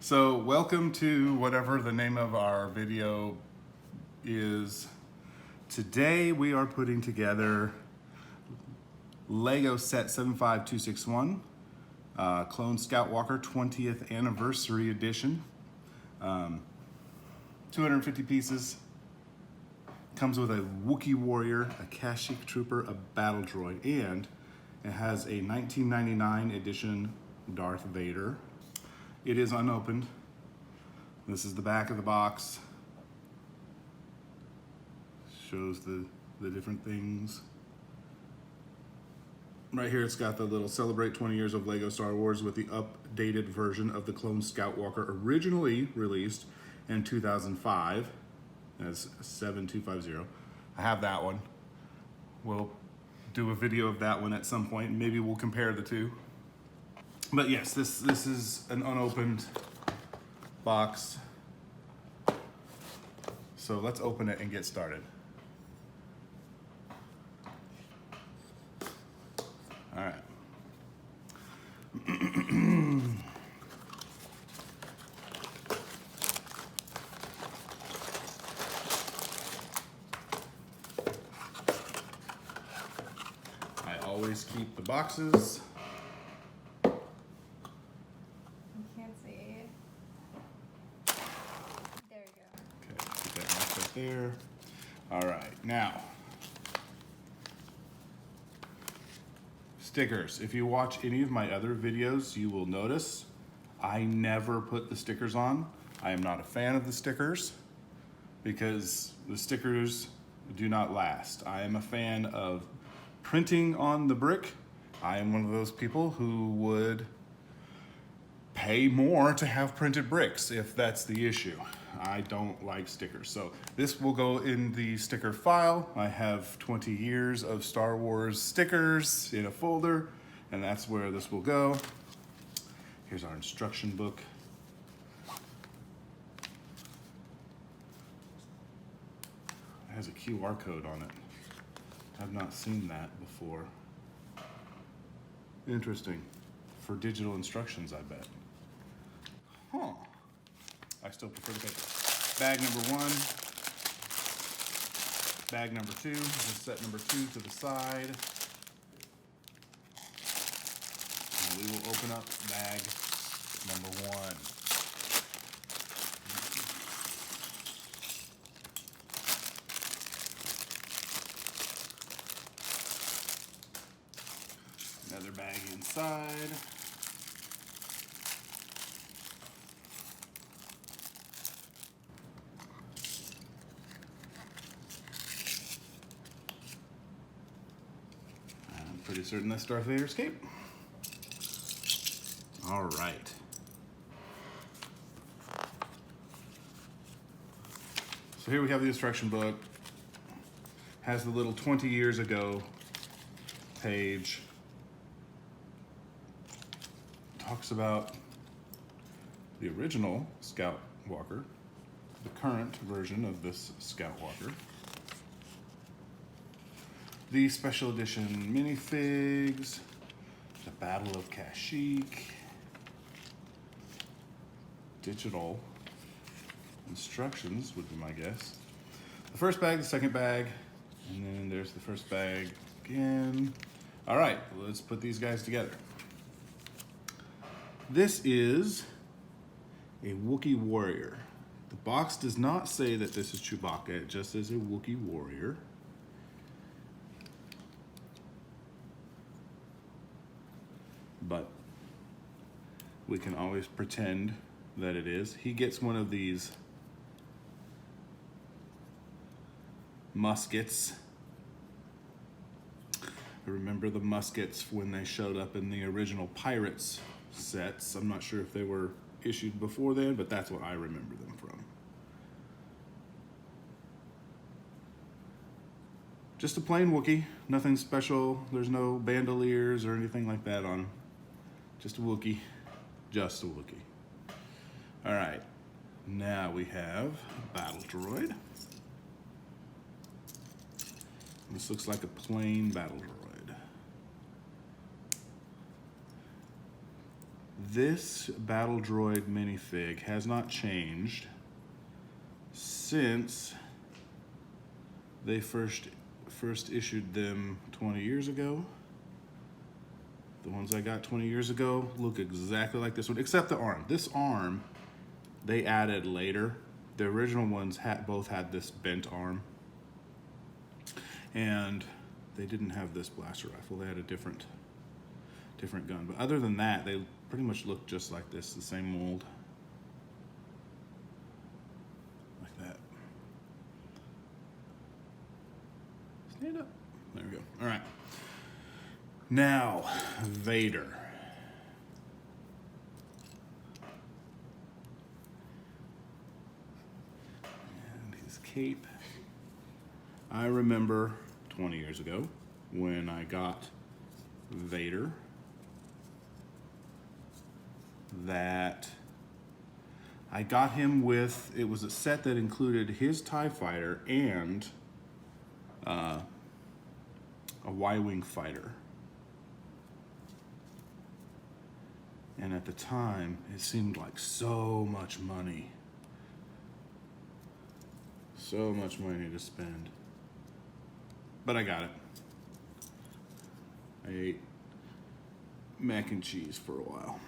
So welcome to whatever the name of our video is. Today we are putting together Lego Set 75261, Clone Scout Walker 20th Anniversary Edition. 250 pieces. Comes with a Wookiee Warrior, a Kashyyyk Trooper, a Battle Droid, and it has a 1999 edition Darth Vader. It is unopened. This is the back of the box. Shows the different things. Right here it's got the little celebrate 20 years of Lego Star Wars with the updated version of the Clone Scout Walker, originally released in 2005 as 7250. I have that one. We'll do a video of that one at some point. Maybe we'll compare the two. But yes, this is an unopened box. So let's open it and get started. All right. I always keep the boxes. There. All right, now stickers. If you watch any of my other videos, you will notice I never put the stickers on. I am not a fan of the stickers because the stickers do not last. I am a fan of printing on the brick. I am one of those people who would pay more to have printed bricks if that's the issue. I don't like stickers. So this will go in the sticker file. I have 20 years of Star Wars stickers in a folder, and that's where this will go. Here's our instruction book. It has a QR code on it. I've not seen that before. Interesting. For digital instructions, I bet. Huh. I still prefer the paper. Bag number one, bag number two, we'll set number two to the side. And we will open up bag number one. Another bag inside. Pretty certain that's Darth Vader's cape. All right. So here we have the instruction book. Has the little 20 years ago page. Talks about the original Scout Walker, the current version of this Scout Walker, the special edition minifigs, the Battle of Kashyyyk, digital instructions would be my guess. The first bag, the second bag, and then there's the first bag again. All right, let's put these guys together. This is a Wookiee Warrior. The box does not say that this is Chewbacca, it just says a Wookiee Warrior. But we can always pretend that it is. He gets one of these muskets. I remember the muskets when they showed up in the original Pirates sets. I'm not sure if they were issued before then, but that's what I remember them from. Just a plain Wookiee, nothing special. There's no bandoliers or anything like that on him. Just a Wookiee, just a Wookiee. All right, now we have Battle Droid. This looks like a plain Battle Droid. this Battle Droid minifig has not changed since they first issued them 20 years ago. The ones I got 20 years ago look exactly like this one, except the arm. This arm, they added later. The original ones both had this bent arm. And they didn't have this blaster rifle. They had a different gun. But other than that, they pretty much look just like this, the same mold. Like that. Stand up. There we go. All right. Now, Vader. And his cape. I remember 20 years ago when I got Vader that I got him with, it was a set that included his TIE fighter and a Y-Wing fighter. And at the time, it seemed like so much money. So much money to spend. But I got it. I ate mac and cheese for a while.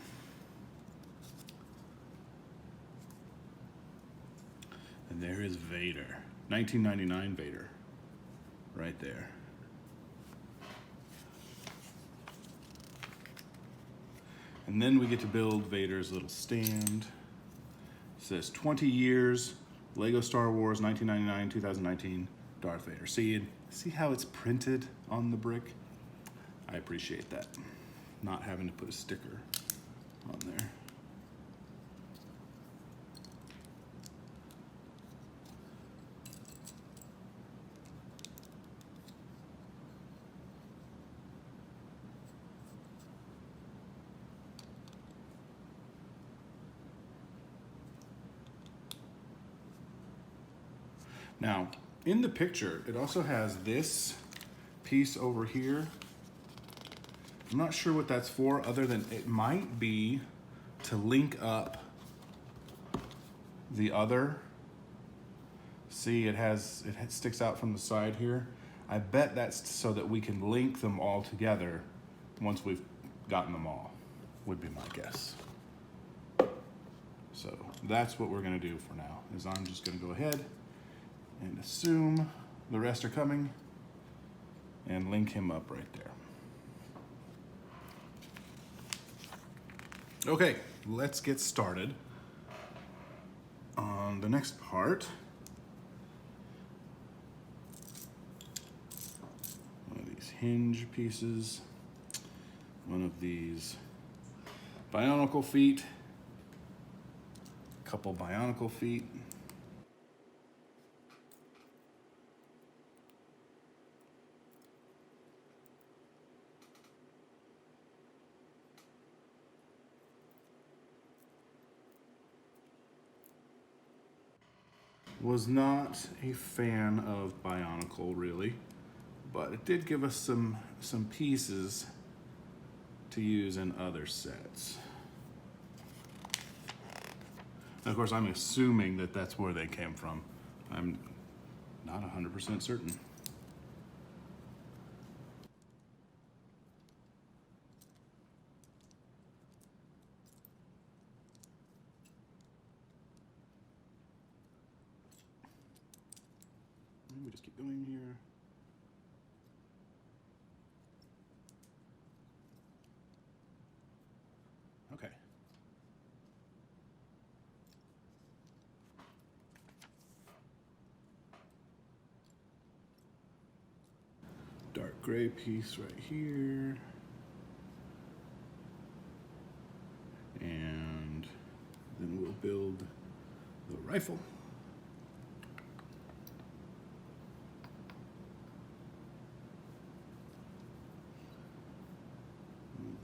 And there is Vader. 1999 Vader. Right there. And then we get to build Vader's little stand. It says 20 years, Lego Star Wars 1999, 2019, Darth Vader. See how it's printed on the brick? I appreciate that. Not having to put a sticker on there. Now, in the picture, it also has this piece over here. I'm not sure what that's for, other than it might be to link up the other. See, it sticks out from the side here. I bet that's so that we can link them all together once we've gotten them all, would be my guess. So that's what we're gonna do for now, is I'm just gonna go ahead and assume the rest are coming and link him up right there. Okay, let's get started on the next part. One of these hinge pieces, one of these bionicle feet, a couple bionicle feet, was not a fan of Bionicle really, but it did give us some pieces to use in other sets. And of course, I'm assuming that that's where they came from. I'm not 100% certain. We just keep going here. Okay. Dark gray piece right here. And then we'll build the rifle.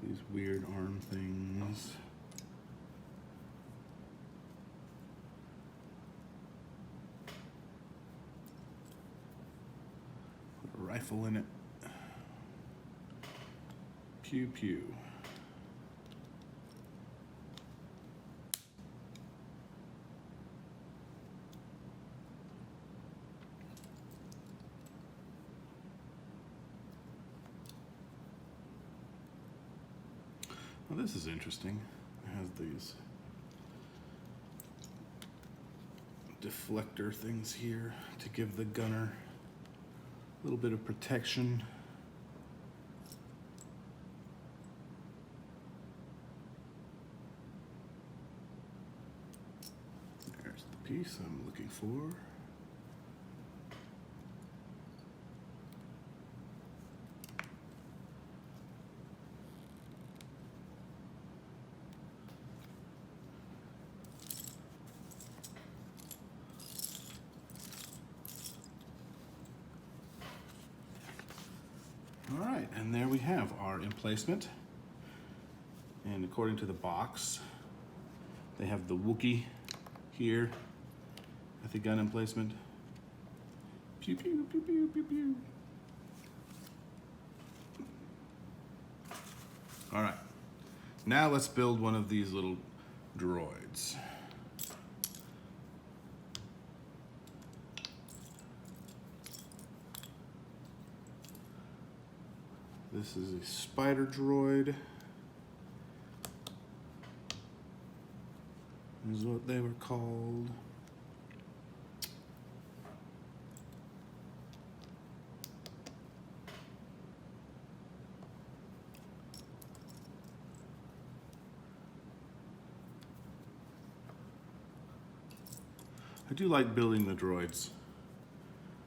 These weird arm things. Put a rifle in it. Pew pew. Well, this is interesting. It has these deflector things here to give the gunner a little bit of protection. There's the piece I'm looking for. All right, and there we have our emplacement. And according to the box, they have the Wookiee here at the gun emplacement. Pew, pew, pew, pew, pew, pew. All right, now let's build one of these little droids. This is a spider droid. This is what they were called. I do like building the droids.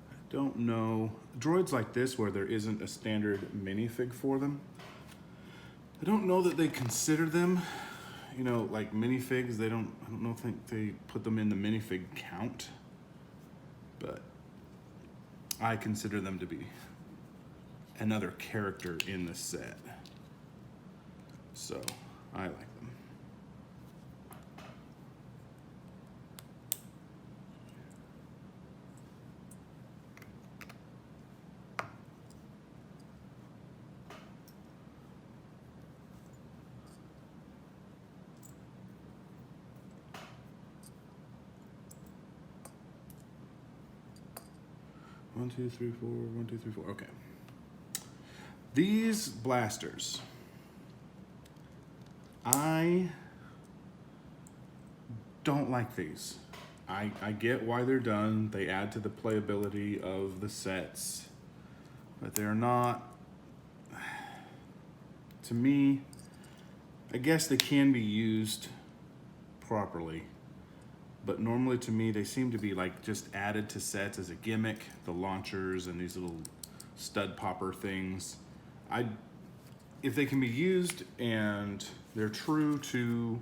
I don't know, droids like this where there isn't a standard minifig for them, I don't know that they consider them, you know, like minifigs. I don't think they put them in the minifig count, but I consider them to be another character in the set. So I like them. One, two, three, four, 1, 2, 3, 4. Okay. These blasters, I don't like these. I get why they're done. They add to the playability of the sets, but they're not, to me, I guess they can be used properly, but normally to me they seem to be like just added to sets as a gimmick, the launchers and these little stud popper things. If they can be used and they're true to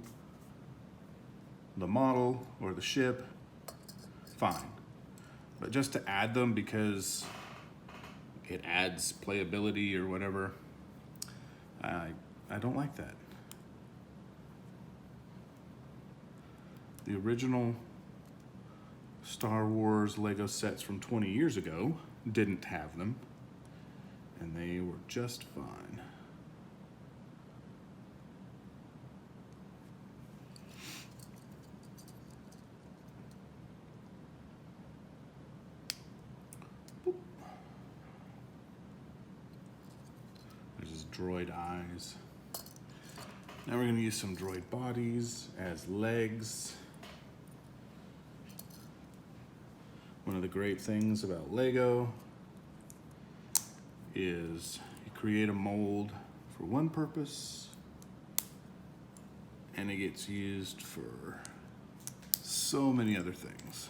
the model or the ship, fine. But just to add them because it adds playability or whatever, I don't like that. The original Star Wars Lego sets from 20 years ago didn't have them, and they were just fine. Boop. There's his droid eyes. Now we're going to use some droid bodies as legs. One of the great things about Lego is you create a mold for one purpose and it gets used for so many other things.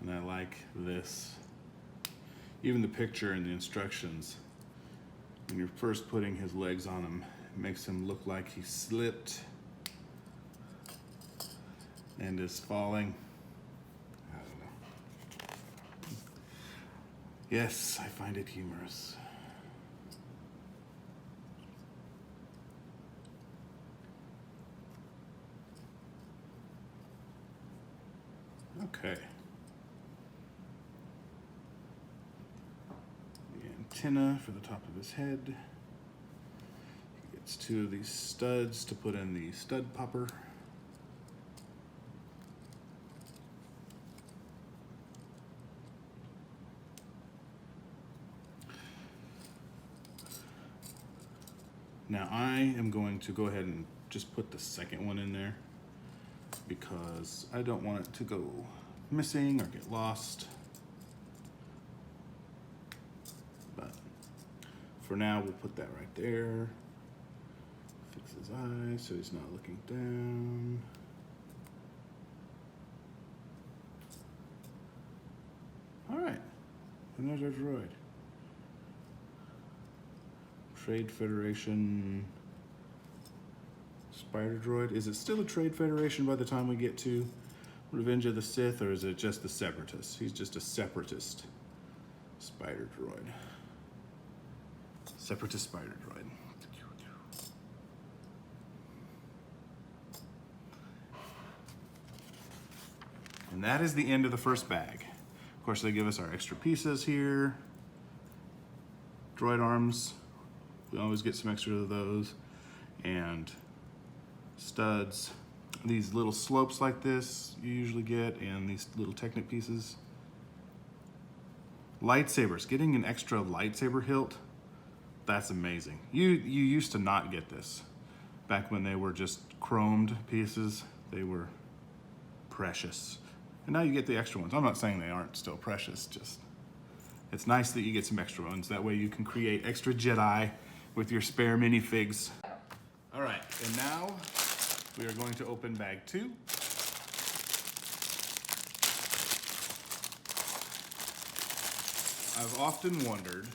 And I like this. Even the picture and the instructions, when you're first putting his legs on him, it makes him look like he slipped and is falling. I don't know. Yes, I find it humorous. Okay. The antenna for the top of his head. He gets 2 of these studs to put in the stud popper. Now I am going to go ahead and just put the second one in there because I don't want it to go missing or get lost. But for now, we'll put that right there. Fix his eyes so he's not looking down. All right, and there's our droid. Trade Federation Spider Droid. Is it still a Trade Federation by the time we get to Revenge of the Sith, or is it just the Separatist? He's just a Separatist Spider Droid. Separatist Spider Droid. And that is the end of the first bag. Of course, they give us our extra pieces here. Droid arms. We always get some extra of those. And studs. These little slopes like this you usually get, and these little Technic pieces. Lightsabers. Getting an extra lightsaber hilt, that's amazing. You used to not get this. Back when they were just chromed pieces, they were precious. And now you get the extra ones. I'm not saying they aren't still precious, just it's nice that you get some extra ones. That way you can create extra Jedi with your spare minifigs. All right, and now we are going to open bag 2. I've often wondered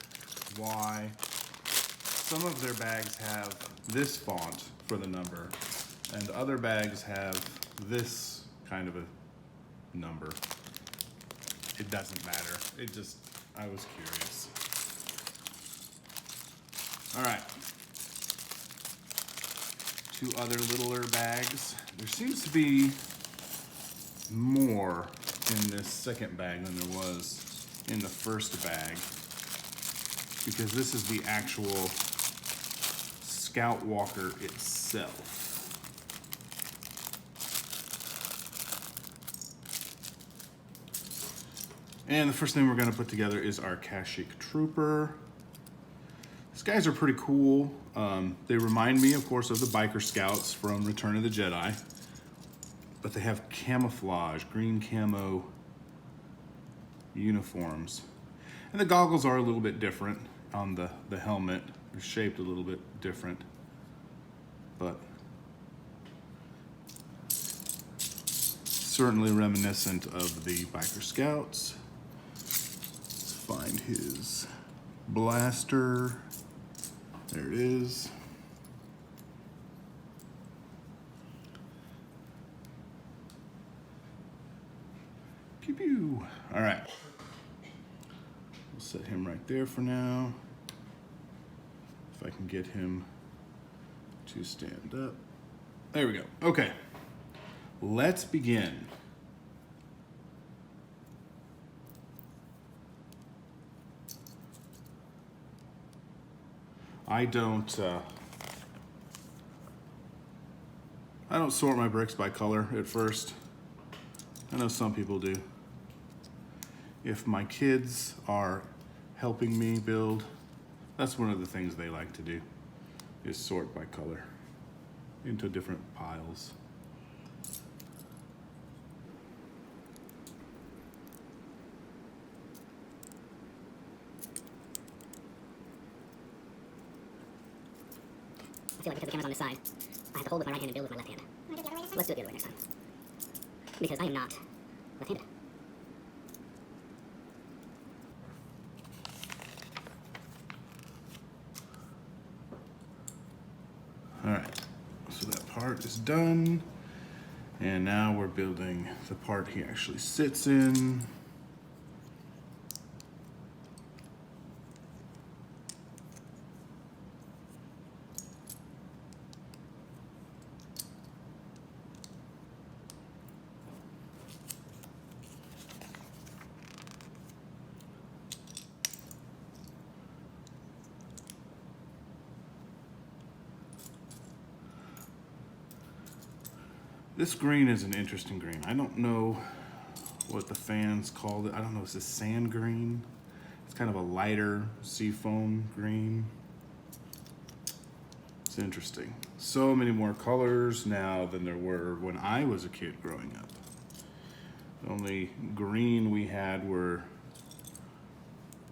why some of their bags have this font for the number and other bags have this kind of a number. It doesn't matter. I was curious. All right. 2 other littler bags. There seems to be more in this second bag than there was in the first bag, because this is the actual Scout Walker itself. And the first thing we're going to put together is our Kashyyyk Trooper. These guys are pretty cool. They remind me, of course, of the Biker Scouts from Return of the Jedi. But they have camouflage, green camo uniforms. And the goggles are a little bit different on the helmet. They're shaped a little bit different. But certainly reminiscent of the Biker Scouts. Let's find his blaster. There it is. Pew pew. All right. We'll set him right there for now. If I can get him to stand up. There we go. Okay. Let's begin. I don't sort my bricks by color at first. I know some people do. If my kids are helping me build, that's one of the things they like to do, is sort by color into different piles. I feel like because the camera's on this side, I have to hold with my right hand and build with my left hand. Let's do it the other way next time. Because I am not left-handed. All right, so that part is done. And now we're building the part he actually sits in. This green is an interesting green. I don't know what the fans called it. I don't know, is this sand green? It's kind of a lighter seafoam green. It's interesting. So many more colors now than there were when I was a kid growing up. The only green we had were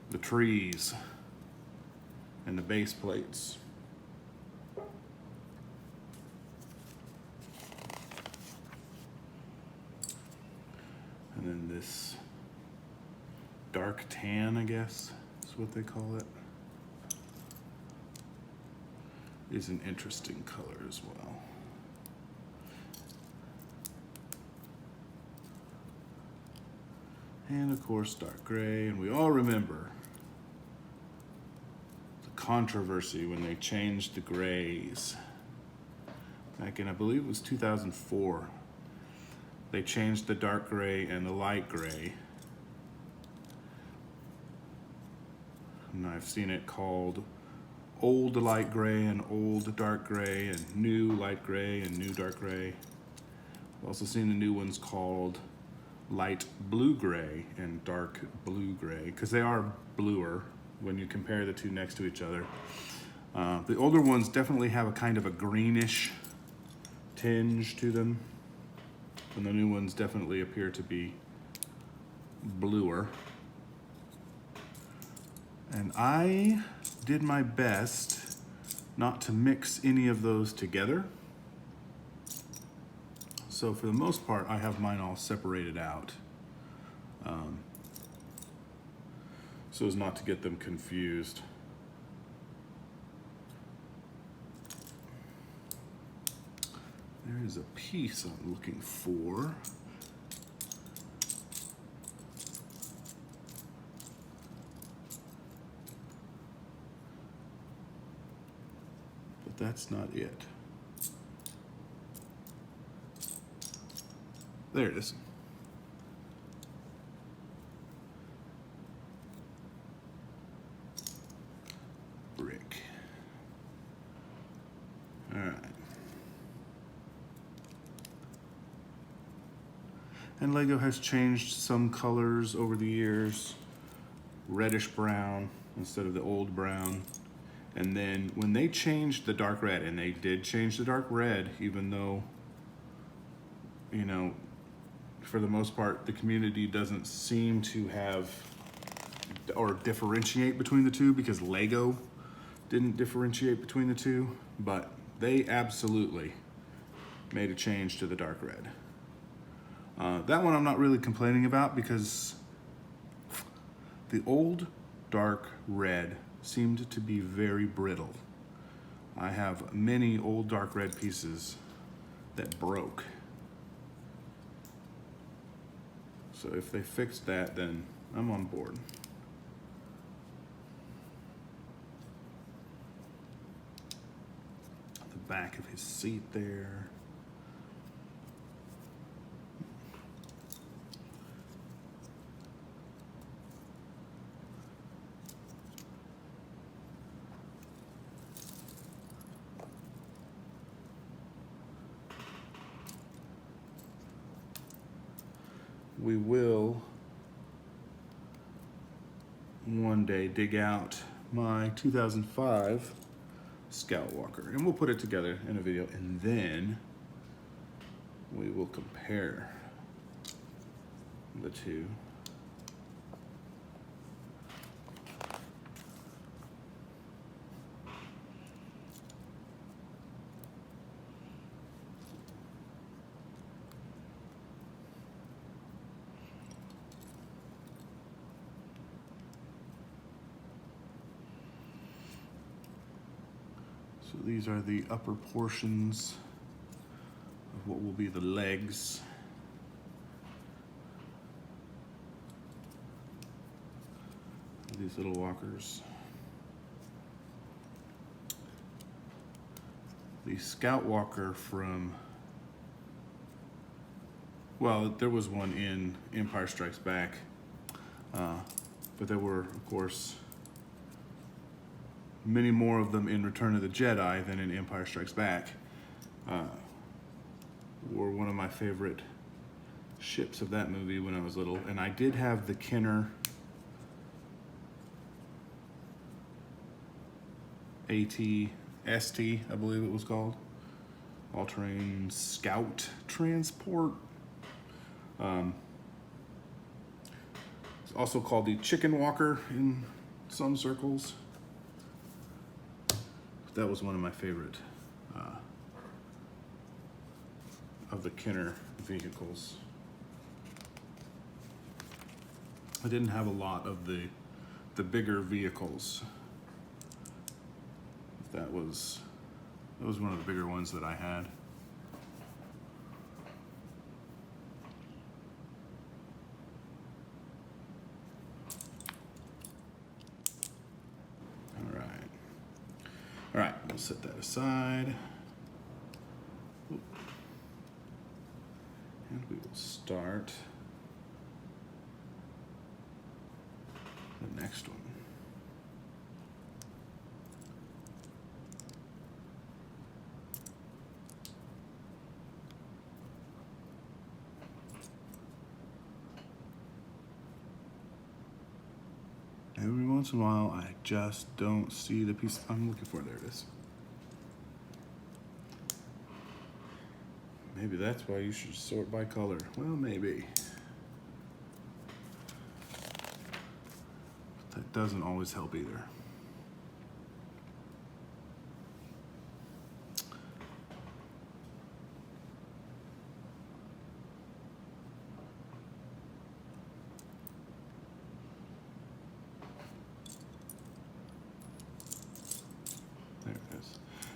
the trees and the base plates. And then this dark tan, I guess, is what they call it, is an interesting color as well. And of course, dark gray, and we all remember the controversy when they changed the grays. Back in, I believe it was 2004. They changed the dark gray and the light gray. And I've seen it called old light gray and old dark gray and new light gray and new dark gray. I've also seen the new ones called light blue gray and dark blue gray, because they are bluer when you compare the two next to each other. The older ones definitely have a kind of a greenish tinge to them, and the new ones definitely appear to be bluer. And I did my best not to mix any of those together. So for the most part, I have mine all separated out, so as not to get them confused. There is a piece I'm looking for. But that's not it. There it is. Brick. All right. And Lego has changed some colors over the years. Reddish brown instead of the old brown. And then when they changed the dark red, and they did change the dark red, even though, you know, for the most part, the community doesn't seem to have or differentiate between the two, because Lego didn't differentiate between the two, but they absolutely made a change to the dark red. That one I'm not really complaining about, because the old dark red seemed to be very brittle. I have many old dark red pieces that broke. So if they fixed that, then I'm on board. The back of his seat there. We will one day dig out my 2005 Scout Walker, and we'll put it together in a video, and then we will compare the two. So these are the upper portions of what will be the legs. These little walkers. The Scout Walker from, well, there was one in Empire Strikes Back, but there were, of course, many more of them in Return of the Jedi than in Empire Strikes Back. Were one of my favorite ships of that movie when I was little, and I did have the Kenner AT-ST, I believe it was called. All-Terrain Scout Transport. It's also called the Chicken Walker in some circles. That was one of my favorite of the Kenner vehicles. I didn't have a lot of the bigger vehicles. That was one of the bigger ones that I had. All right, we'll set that aside. Oop. And we will start the next one. Every once in a while, I just don't see the piece I'm looking for. There it is. Maybe that's why you should sort by color. Well, maybe. But that doesn't always help either.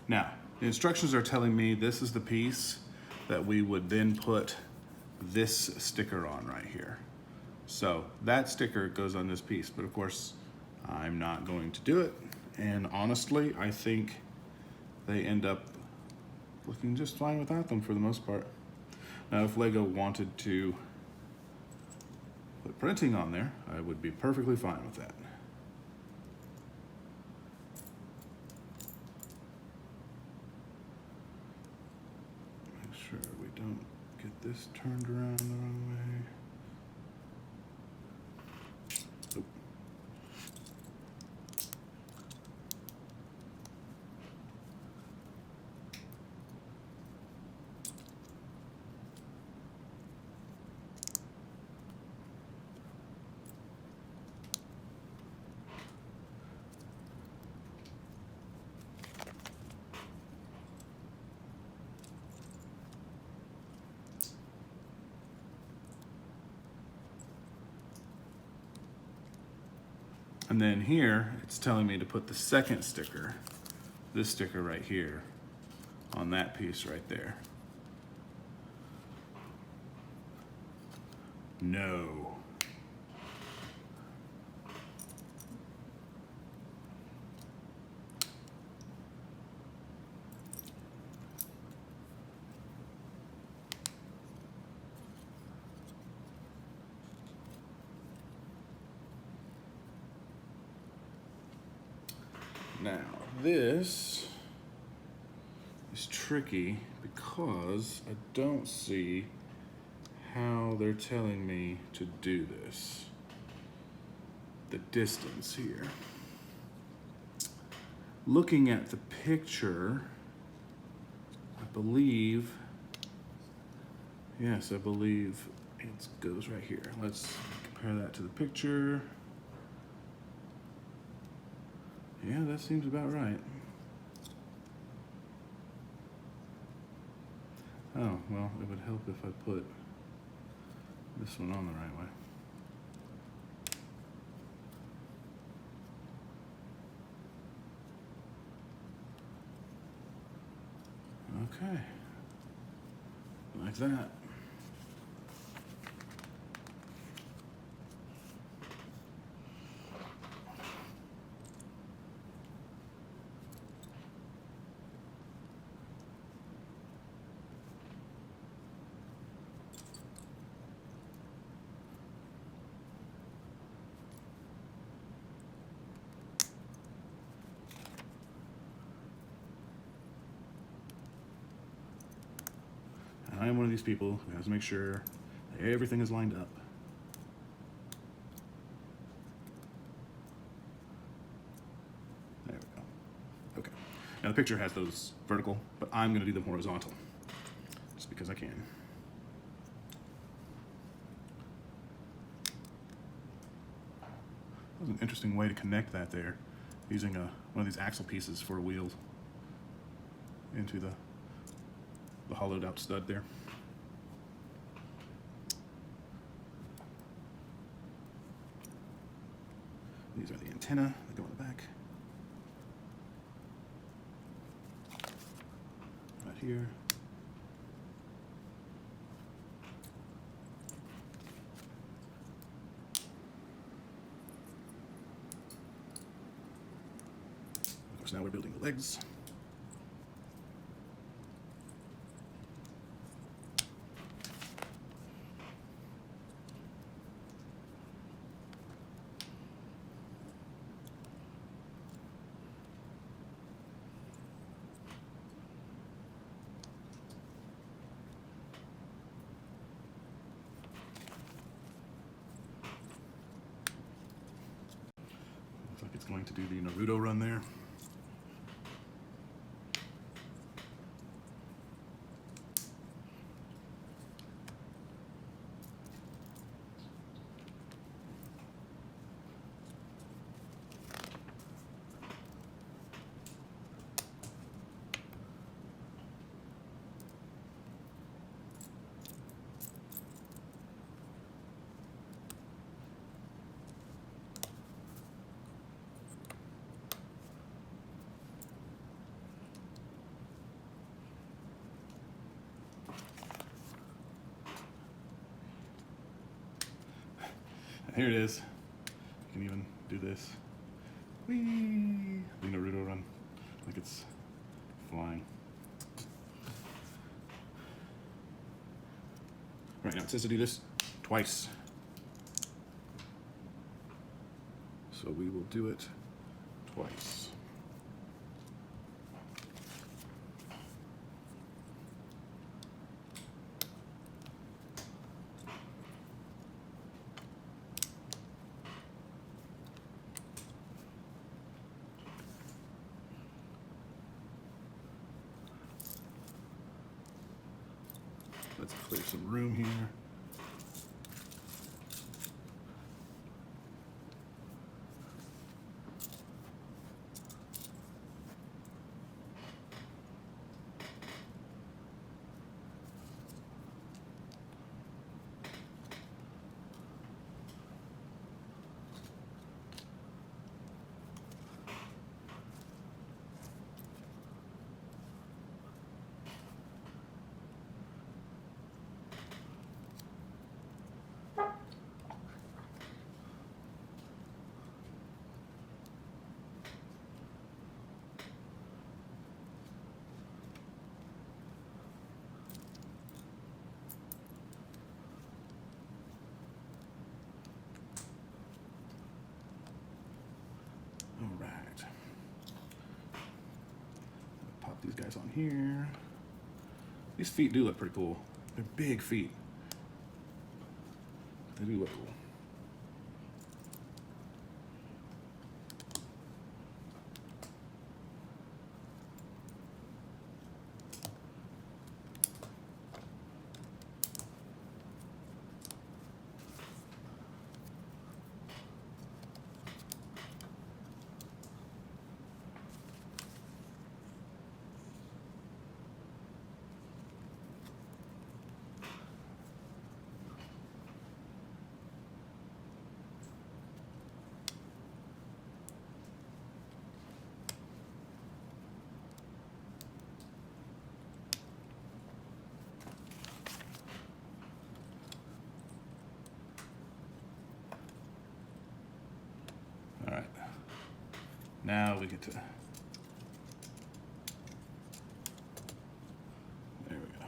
Now, the instructions are telling me this is the piece that we would then put this sticker on right here. So that sticker goes on this piece, but of course, I'm not going to do it. And honestly, I think they end up looking just fine without them for the most part. Now, if Lego wanted to put printing on there, I would be perfectly fine with that. Sure we don't get this turned around the wrong way. Oop. And then here, it's telling me to put the second sticker, this sticker right here, on that piece right there. No. Now, this is tricky because I don't see how they're telling me to do this. The distance here. Looking at the picture, I believe, yes, I believe it goes right here. Let's compare that to the picture. Yeah, that seems about right. Oh, well, it would help if I put this one on the right way. Okay. Like that. I am one of these people who has to make sure that everything is lined up. There we go. Okay. Now the picture has those vertical, but I'm going to do them horizontal, just because I can. That was an interesting way to connect that there, using one of these axle pieces for a wheel into the hollowed out stud there. These are the antenna that go in the back. Right here. Of course, now we're building the legs. Looks like it's going to do the Naruto run there. And here it is. You can even do this. Whee! The Naruto run, like it's flying. Right now it says to do this twice. So we will do it twice. Let's clear some room here. All right. Pop these guys on here. These feet do look pretty cool. They're big feet. They do look cool. now we get to. There we go.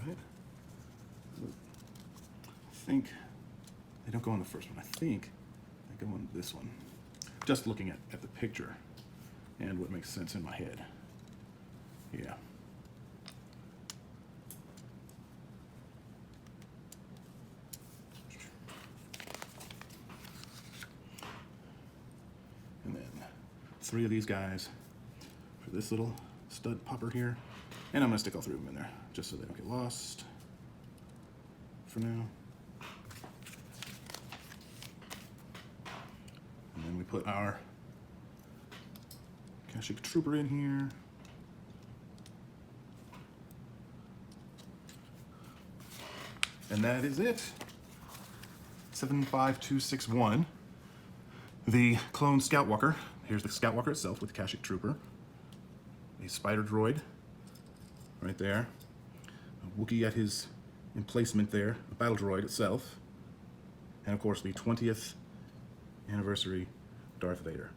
Right. I think they don't go on the first one. I think they go on this one. Just looking at the picture and what makes sense in my head. Yeah. And then 3 of these guys for this little stud popper here. And I'm gonna stick all 3 of them in there just so they don't get lost for now. And then we put our Kashyyyk Trooper in here. And that is it. 75261. The clone Scout Walker. Here's the Scout Walker itself with the Kashyyyk Trooper. A Spider Droid right there. A Wookiee at his emplacement there. A Battle Droid itself. And of course the 20th anniversary Darth Vader.